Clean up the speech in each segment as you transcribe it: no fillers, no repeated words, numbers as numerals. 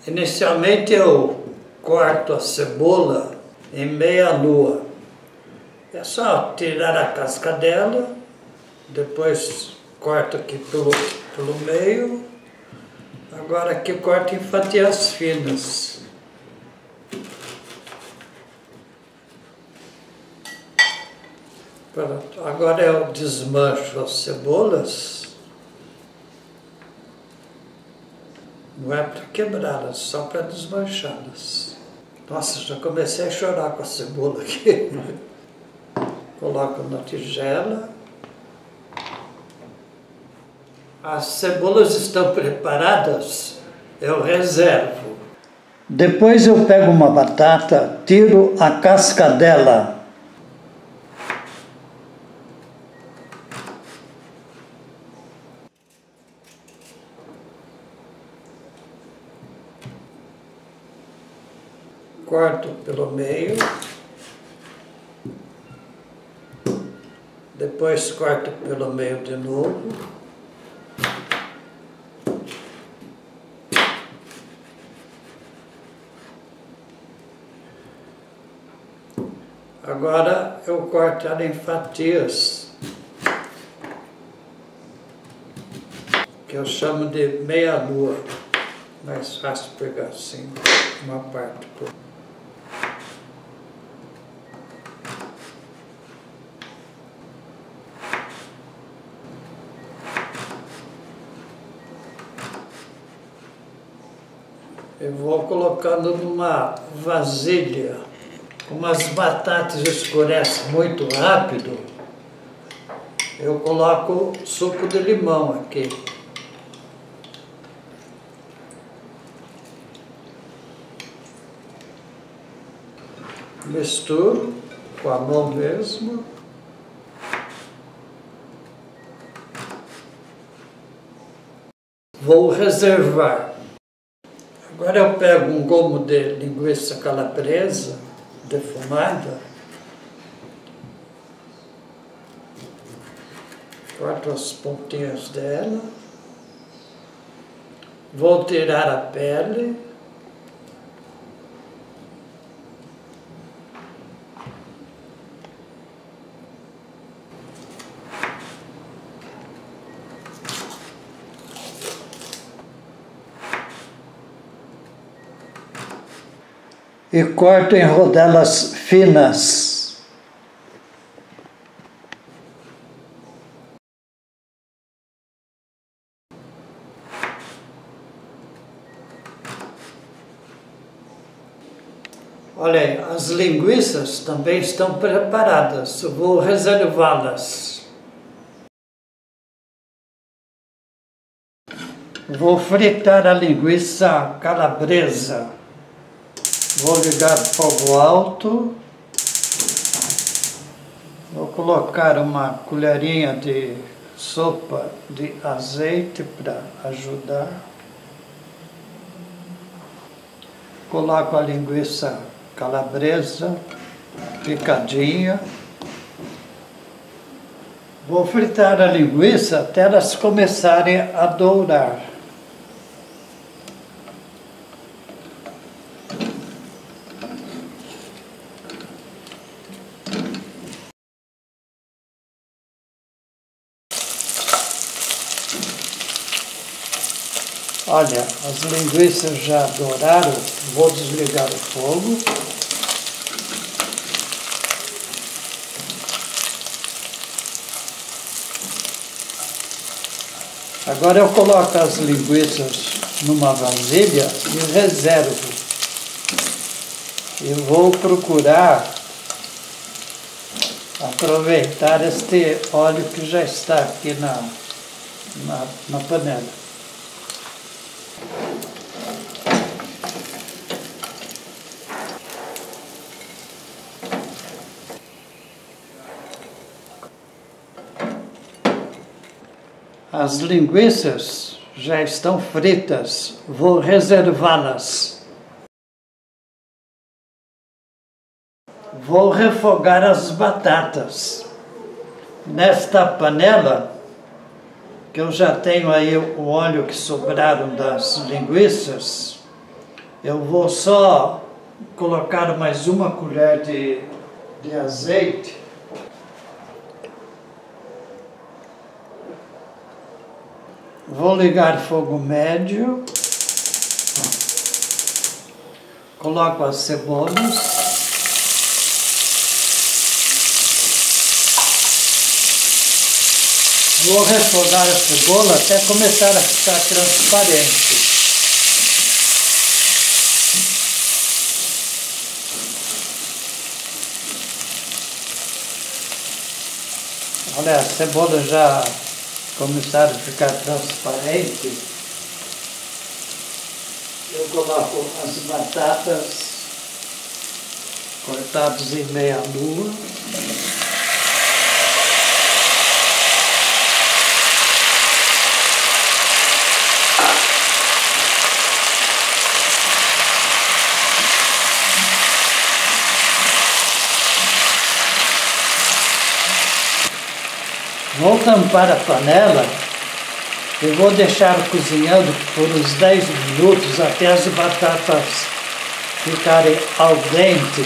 Inicialmente eu corto a cebola em meia lua. É só tirar a casca dela, depois corto aqui pelo meio. Agora aqui eu corto em fatias finas. Pronto. Agora eu desmancho as cebolas. Não é para quebrá-las, só para desmanchá-las. Nossa, já comecei a chorar com a cebola aqui. Coloco na tigela. As cebolas estão preparadas, eu reservo. Depois eu pego uma batata, tiro a casca dela. Corto pelo meio, depois corto pelo meio de novo. Agora eu corto ela em fatias, que eu chamo de meia lua. Mais fácil pegar assim, uma parte por eu vou colocando numa vasilha. Como as batatas escurecem muito rápido, eu coloco suco de limão aqui. Misturo com a mão mesmo. Vou reservar. Agora eu pego um gomo de linguiça calabresa defumada, corto as pontinhas dela, vou tirar a pele, e corto em rodelas finas. Olha aí, as linguiças também estão preparadas. Eu vou reservá-las. Vou fritar a linguiça calabresa. Vou ligar o fogo alto, vou colocar uma colherinha de sopa de azeite para ajudar. Coloco a linguiça calabresa picadinha. Vou fritar a linguiça até elas começarem a dourar. Olha, as linguiças já douraram, vou desligar o fogo. Agora eu coloco as linguiças numa vasilha e reservo. Eu vou procurar aproveitar este óleo que já está aqui na panela. As linguiças já estão fritas, vou reservá-las. Vou refogar as batatas. Nesta panela, que eu já tenho aí o óleo que sobraram das linguiças, Eu vou só colocar mais uma colher de azeite. Vou ligar fogo médio. Coloco as cebolas. Vou refogar a cebola até começar a ficar transparente. Olha, a cebola já começaram a ficar transparente. Eu coloco as batatas cortadas em meia lua. Vou tampar a panela e vou deixar cozinhando por uns 10 minutos até as batatas ficarem al dente.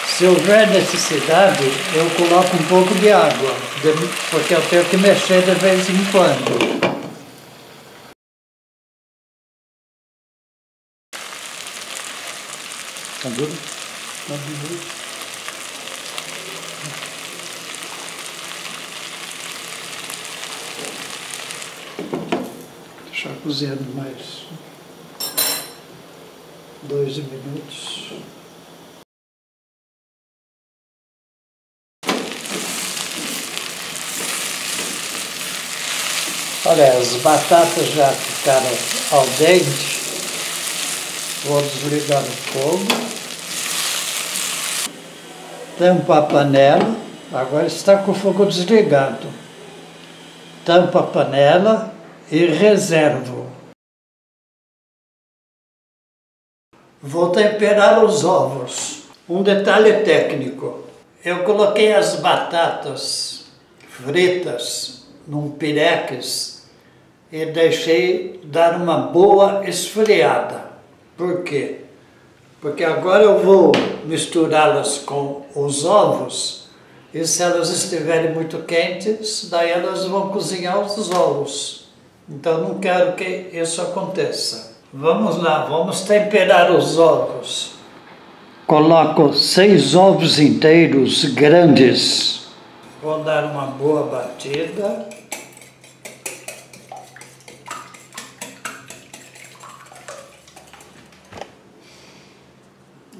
Se houver necessidade, eu coloco um pouco de água, porque eu tenho que mexer de vez em quando. Tá duro? Tá duro. Deixar cozinhando mais 2 minutos. Olha, as batatas já ficaram al dente. Vou desligar o fogo. Tampo a panela. Agora está com o fogo desligado. Tampo a panela e reservo. Vou temperar os ovos. Um detalhe técnico. Eu coloquei as batatas fritas num pirex e deixei dar uma boa esfriada. Por quê? Porque agora eu vou misturá-las com os ovos e se elas estiverem muito quentes, daí elas vão cozinhar os ovos. Então não quero que isso aconteça. Vamos lá, vamos temperar os ovos. Coloco 6 ovos inteiros grandes. Vou dar uma boa batida.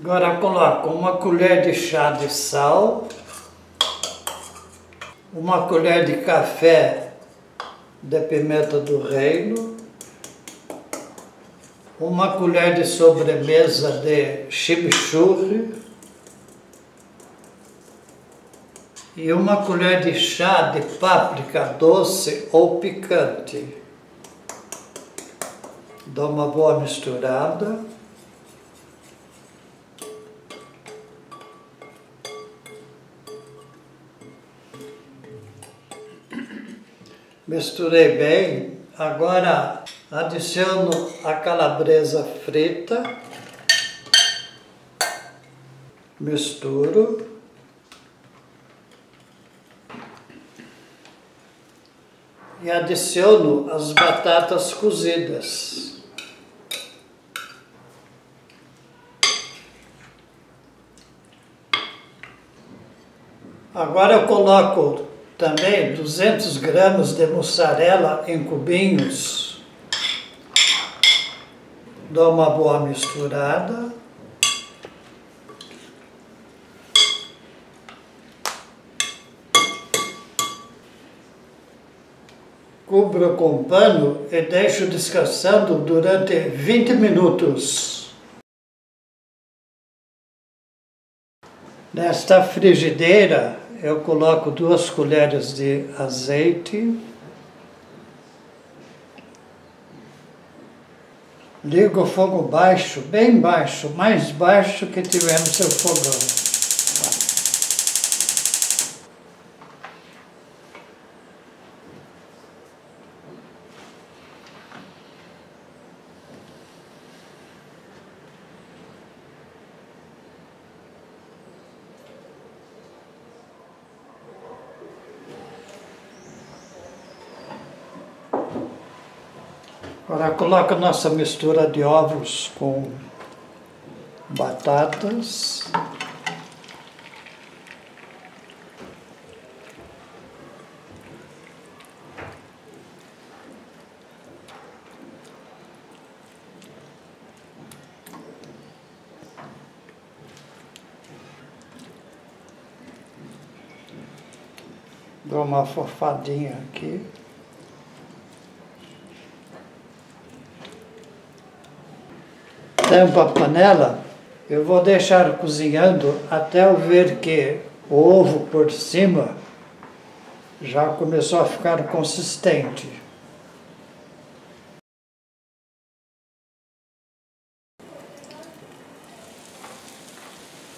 Agora coloco uma colher de chá de sal, uma colher de café de pimenta do reino, uma colher de sobremesa de chimichurri e uma colher de chá de páprica doce ou picante. Dou uma boa misturada. Misturei bem. Agora adiciono a calabresa frita. Misturo. E adiciono as batatas cozidas. Agora eu coloco também 200 gramas de mussarela em cubinhos. Dou uma boa misturada. Cubro com pano e deixo descansando durante 20 minutos. Nesta frigideira eu coloco 2 colheres de azeite. Ligo o fogo baixo, bem baixo, mais baixo que tiver no seu fogão. Agora coloca a nossa mistura de ovos com batatas. Dou uma fofadinha aqui. Tampo a panela, eu vou deixar cozinhando até eu ver que o ovo por cima já começou a ficar consistente.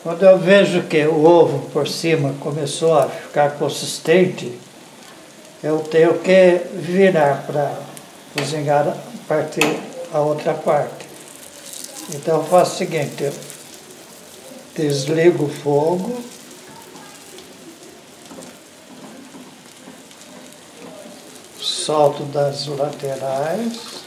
Quando eu vejo que o ovo por cima começou a ficar consistente, eu tenho que virar para cozinhar a outra parte. Então eu faço o seguinte, eu desligo o fogo, solto das laterais,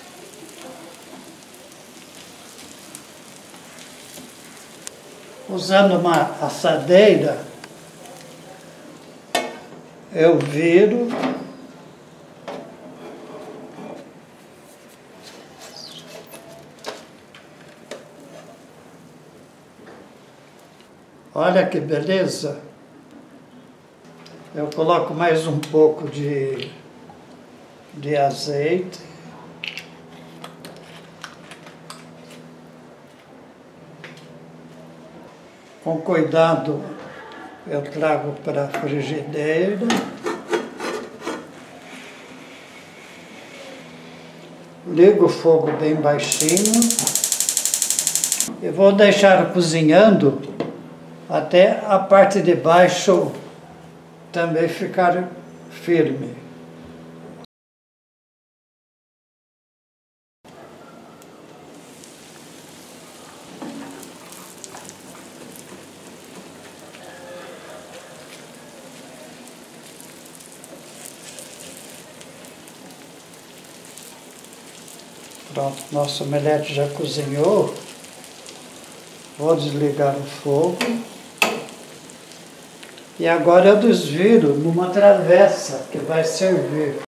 usando uma assadeira, eu viro, olha que beleza, eu coloco mais um pouco de azeite, com cuidado eu trago para a frigideira, ligo o fogo bem baixinho e vou deixar cozinhando até a parte de baixo também ficar firme. Pronto, nosso omelete já cozinhou. Vou desligar o fogo. E agora eu desviro numa travessa que vai servir.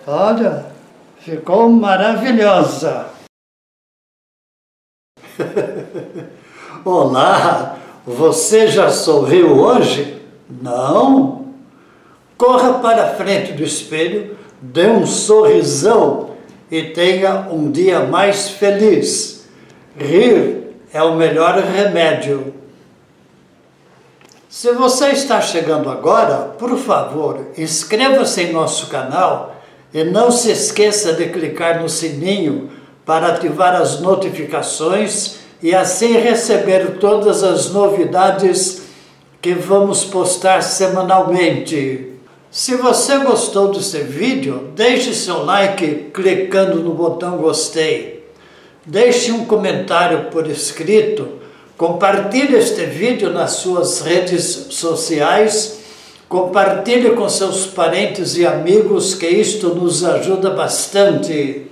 Olha, ficou maravilhosa. Olá, você já sorriu hoje? Não? Corra para a frente do espelho, dê um sorrisão e tenha um dia mais feliz. Rir é o melhor remédio. Se você está chegando agora, por favor, inscreva-se em nosso canal e não se esqueça de clicar no sininho para ativar as notificações e assim receber todas as novidades que vamos postar semanalmente. Se você gostou desse vídeo, deixe seu like clicando no botão gostei. Deixe um comentário por escrito, compartilhe este vídeo nas suas redes sociais, compartilhe com seus parentes e amigos, que isto nos ajuda bastante.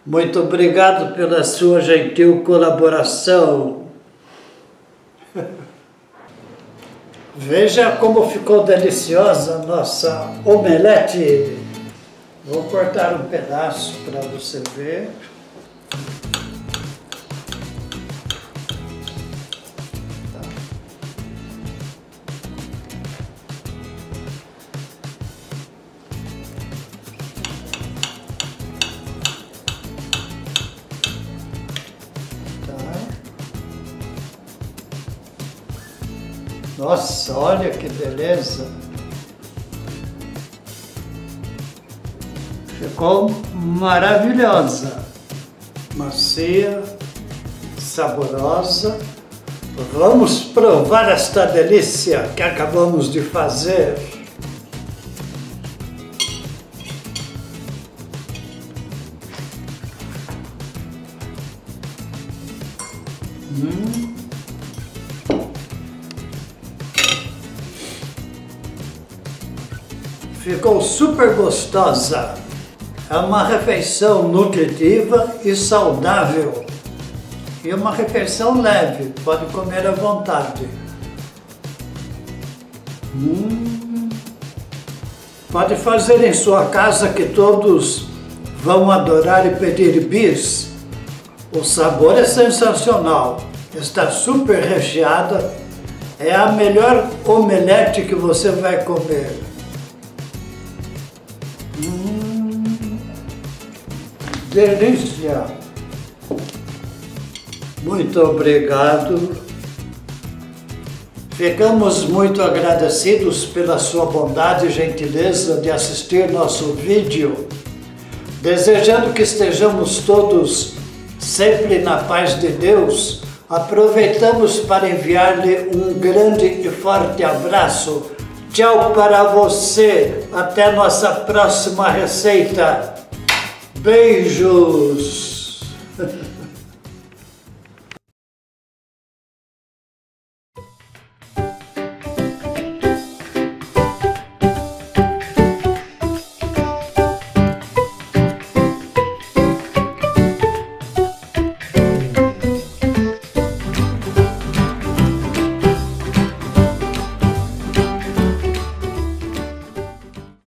Muito obrigado pela sua gentil colaboração. Veja como ficou deliciosa a nossa omelete. Vou cortar um pedaço para você ver. Nossa, olha que beleza! Ficou maravilhosa, macia, saborosa. Vamos provar esta delícia que acabamos de fazer. Ficou super gostosa. É uma refeição nutritiva e saudável. E uma refeição leve, pode comer à vontade. Pode fazer em sua casa que todos vão adorar e pedir bis. O sabor é sensacional, está super recheada, é a melhor omelete que você vai comer. Delícia! Muito obrigado. Ficamos muito agradecidos pela sua bondade e gentileza de assistir nosso vídeo. Desejando que estejamos todos sempre na paz de Deus, aproveitamos para enviar-lhe um grande e forte abraço. Tchau para você. Até nossa próxima receita. Beijos!